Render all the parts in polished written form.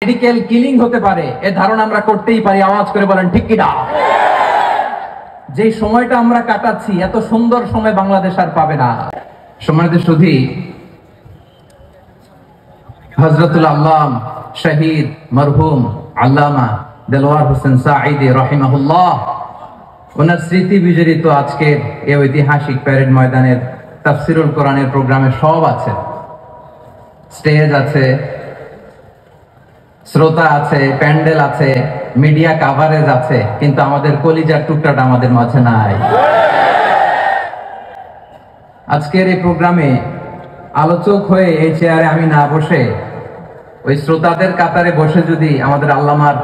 Medical killing হতে পারে এ ধারণা আমরা করতেই পারি। আওয়াজ করে বলেন ঠিক কিনা? যে সময়টা আমরা কাটাচ্ছি এত সুন্দর সময় বাংলাদেশ আর পাবে না। সম্মানিত সুধী, হযরতুল আল্লাম শহীদ মরহুম আল্লামা দেলওয়ার হোসেন সাঈদী রাহিমাহুল্লাহ, ওনার স্মৃতি বিজড়িত আজকের এই ঐতিহাসিক প্যারেড ময়দানের তাফসিরুল কোরআনের প্রোগ্রামে সব আছে। স্টেজ আছে, শ্রোতা আছে, প্যান্ডেল আছে, মিডিয়া কাভারেজ আছে, কিন্তু আমাদের কলিজার টুকরাটা আমাদের মাঝে নাই। আজকের এই প্রোগ্রামে আলোচক হয়ে এই চেয়ারে আমি না বসে ওই শ্রোতাদের কাতারে বসে যদি আমাদের আল্লামার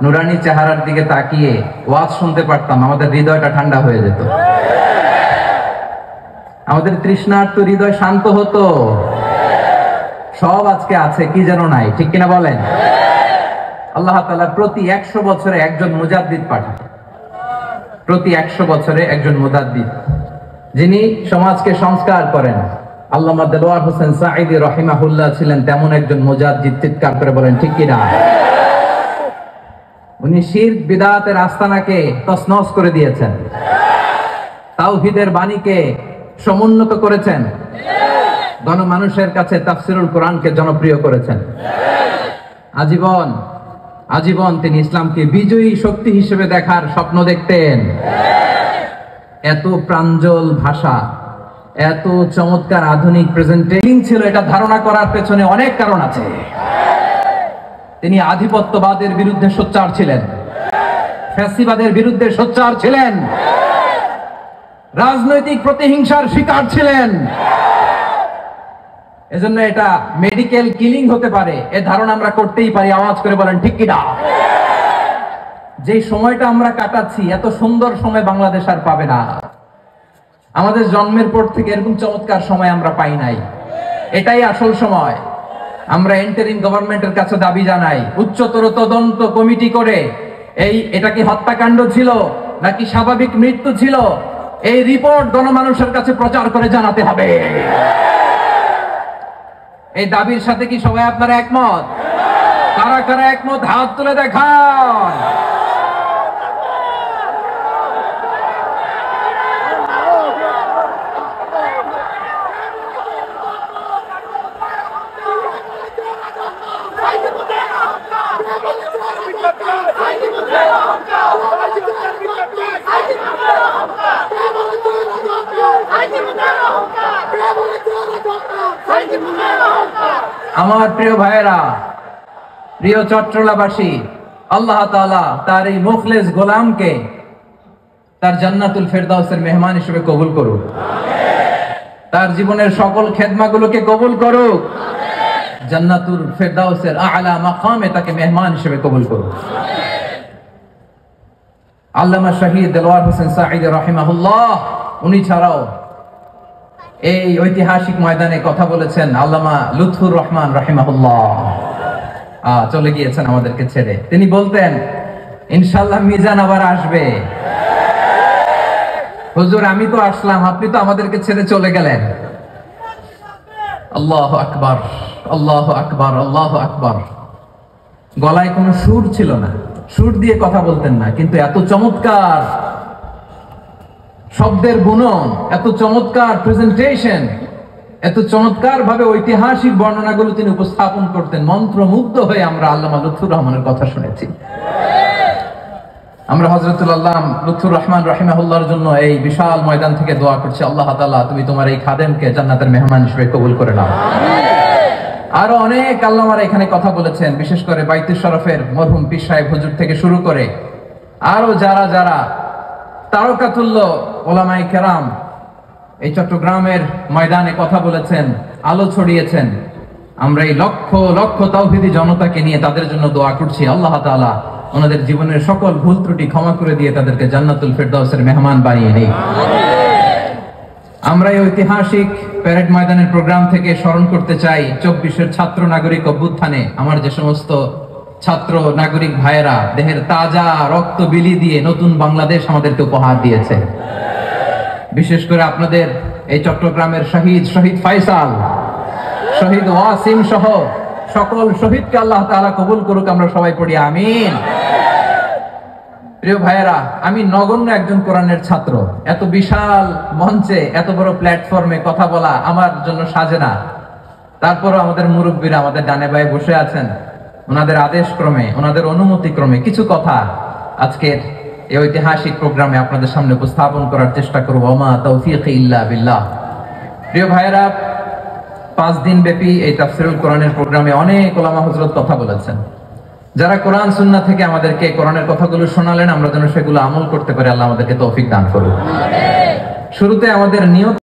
নুরানি চেহারার দিকে তাকিয়ে ওয়াজ শুনতে পারতাম, আমাদের হৃদয়টা ঠান্ডা হয়ে যেত, আমাদের তৃষ্ণার্ত হৃদয় শান্ত হতো। সব আজকে আছে, কি যেন নাই, ঠিক কিনা বলেন? আল্লাহ তাআলা প্রতি 100 বছরে একজন মুজাদ্দিদ পাঠান, প্রতি 100 বছরে একজন মুজাদ্দিদ, যিনি সমাজকে সংস্কার করেন। আল্লামা দেলওয়ার হোসেন সাঈদী রাহিমাহুল্লাহ ছিলেন তেমন একজন মুজাদ্দিদ। চিৎকার করে বলেন ঠিক কিনা? উনি শিরক বিদআতের আস্তানাকে তছনছ করে দিয়েছেন, তাওহীদের বাণীকে সমুন্নত করেছেন, গণমানুষের কাছে তাফসিরুল কোরআনকে জনপ্রিয় করেছেন। আজীবন আজীবন তিনি ইসলামকে বিজয়ী শক্তি হিসেবে দেখার স্বপ্ন দেখতেন। এত প্রাঞ্জল ভাষা, এত চমৎকার আধুনিক প্রেজেন্টেশন ছিল, এটা ধারণা করার পেছনে অনেক কারণ আছে। তিনি আধিপত্যবাদের বিরুদ্ধে সোচ্চার ছিলেন, ফ্যাসিবাদের বিরুদ্ধে সোচ্চার ছিলেন, রাজনৈতিক প্রতিহিংসার শিকার ছিলেন। এজন্য এটা মেডিকেল কিলিং হতে পারে এ ধারণা আমরা করতেই পারি। আওয়াজ করে বলেন ঠিক কিনা? যে সময়টা আমরা কাটাচ্ছি এত সুন্দর সময় বাংলাদেশ আর পাবে না। আমাদের জন্মের পর থেকে এরকম চমৎকার সময় আমরা পাই নাই। এটাই আসল সময়। আমরা ইন্টারিম গভর্নমেন্টের কাছে দাবি জানাই, উচ্চতর তদন্ত কমিটি করে এটা কি হত্যাকাণ্ড ছিল নাকি স্বাভাবিক মৃত্যু ছিল, এই রিপোর্ট গণমানুষের কাছে প্রচার করে জানাতে হবে। এই দাবির সাথে কি সবাই আপনারা একমত? কারা কারা একমত হাত তুলে দেখান। আমার প্রিয় ভাইয়েরা, প্রিয় চট্টলাবাসী, আল্লাহ তাআলা তার এই মুখলেস গোলামকে তার জান্নাতুল ফেরদাউসের মেহমান হিসেবে কবুল করুক, তার জীবনের সকল খেদমাগুলোকে কবুল করুক, জান্নাতুল ফেরদাউসের আ'লা মাকামে তাকে মেহমান হিসেবে কবুল করুক। আল্লামা শহীদ দেলওয়ার হোসেন সাঈদী রাহিমাহুল্লাহ, উনি ছাড়াও এই ঐতিহাসিক ময়দানে কথা বলেছেন আল্লামা লুৎফুর রহমান রাহিমাহুল্লাহ। চলে গিয়েছেন আমাদেরকে ছেড়ে। তিনি বলতেন, ইনশাআল্লাহ মিজান আবার আসবে। হুজুর, আমি তো আসলাম, আপনি তো আমাদেরকে ছেড়ে চলে গেলেন। আল্লাহু আকবার, আল্লাহু আকবার, আল্লাহু আকবার। গলায় কোনো সুর ছিল না, সুর দিয়ে কথা বলতেন না, কিন্তু এত চমৎকার শব্দের বুনন, এত চমৎকার প্রেজেন্টেশন, এত চমৎকার ভাবে ঐতিহাসিক বর্ণনাগুলো তিনি উপস্থাপন করতেন। মন্ত্রমুগ্ধ হয়ে আমরা আল্লামা লুৎফুর রহমানের কথা শুনেছি। আমরা হযরতুল আল্লাম লুৎফুর রহমান রাহিমাহুল্লাহর জন্য এই বিশাল ময়দান থেকে দোয়া করছি, আল্লাহ তাআলা তুমি তোমার এই খাদেমকে জান্নাতের মেহমান হিসেবে কবুল করে নাও। আরো অনেক আল্লামারা এখানে কথা বলেছেন, বিশেষ করে বাইতুল শরফের মরহুম পীর সাহেব হুজুর থেকে শুরু করে আরো যারা যারা তারকাতুল্য ওলামায়ে কেরাম এই চট্টগ্রামের ময়দানে কথা বলেছেন, আলো ছড়িয়েছেন। আমরা এই লক্ষ লক্ষ তাওহীদি জনতাকে নিয়ে তাদের জন্য দোয়া করছি, আল্লাহ তাআলা ওনাদের জীবনের সকল ভুল ত্রুটি ক্ষমা করে দিয়ে তাদেরকে জান্নাতুল ফেরদাউসের মেহমান বানিয়ে নেই। আমরা এই ঐতিহাসিক প্যারেড ময়দানের প্রোগ্রাম থেকে স্মরণ করতে চাই 24-এর ছাত্র নাগরিক অভ্যুত্থানে আমার যে সমস্ত ছাত্র নাগরিক ভাইয়েরা দেহের তাজা রক্ত বিলি দিয়ে নতুন বাংলাদেশ আমাদেরকে উপহার দিয়েছে। বিশেষ করে আপনাদের এই চট্টগ্রামের শহীদ ফাইসাল, শহীদ ওয়াসিম সহ সকল শহীদকে আল্লাহ তাআলা কবুল করুক, আমরা সবাই পড়ি আমিন। প্রিয় ভাইয়েরা, আমি নগণ্য একজন কোরআনের ছাত্র, এত বিশাল মঞ্চে এত বড় প্ল্যাটফর্মে কথা বলা আমার জন্য সাজে না। তারপরও আমাদের মুরব্বীরা আমাদের ডানে বায়ে বসে আছেন, ওনাদের আদেশ ক্রমে, ওনাদের অনুমতি ক্রমে কিছু কথা আজকের এই ঐতিহাসিক প্রোগ্রামে আপনাদের সামনে উপস্থাপন করার চেষ্টা করব। ওমা তৌফিক ইল্লা বিল্লাহ। প্রিয় ভাইয়েরা, 5 দিন ব্যাপী এই তাফসীরুল কোরআনের প্রোগ্রামে অনেক ওলামা হযরত কথা বলেছেন। যারা কোরআন সুন্নাহ থেকে আমাদেরকে কোরআনের কথাগুলো শোনালেন, আমরা যেন সেগুলো আমল করতে পারি, আল্লাহ আমাদেরকে তৌফিক দান করুন। শুরুতে আমাদের নিয়ত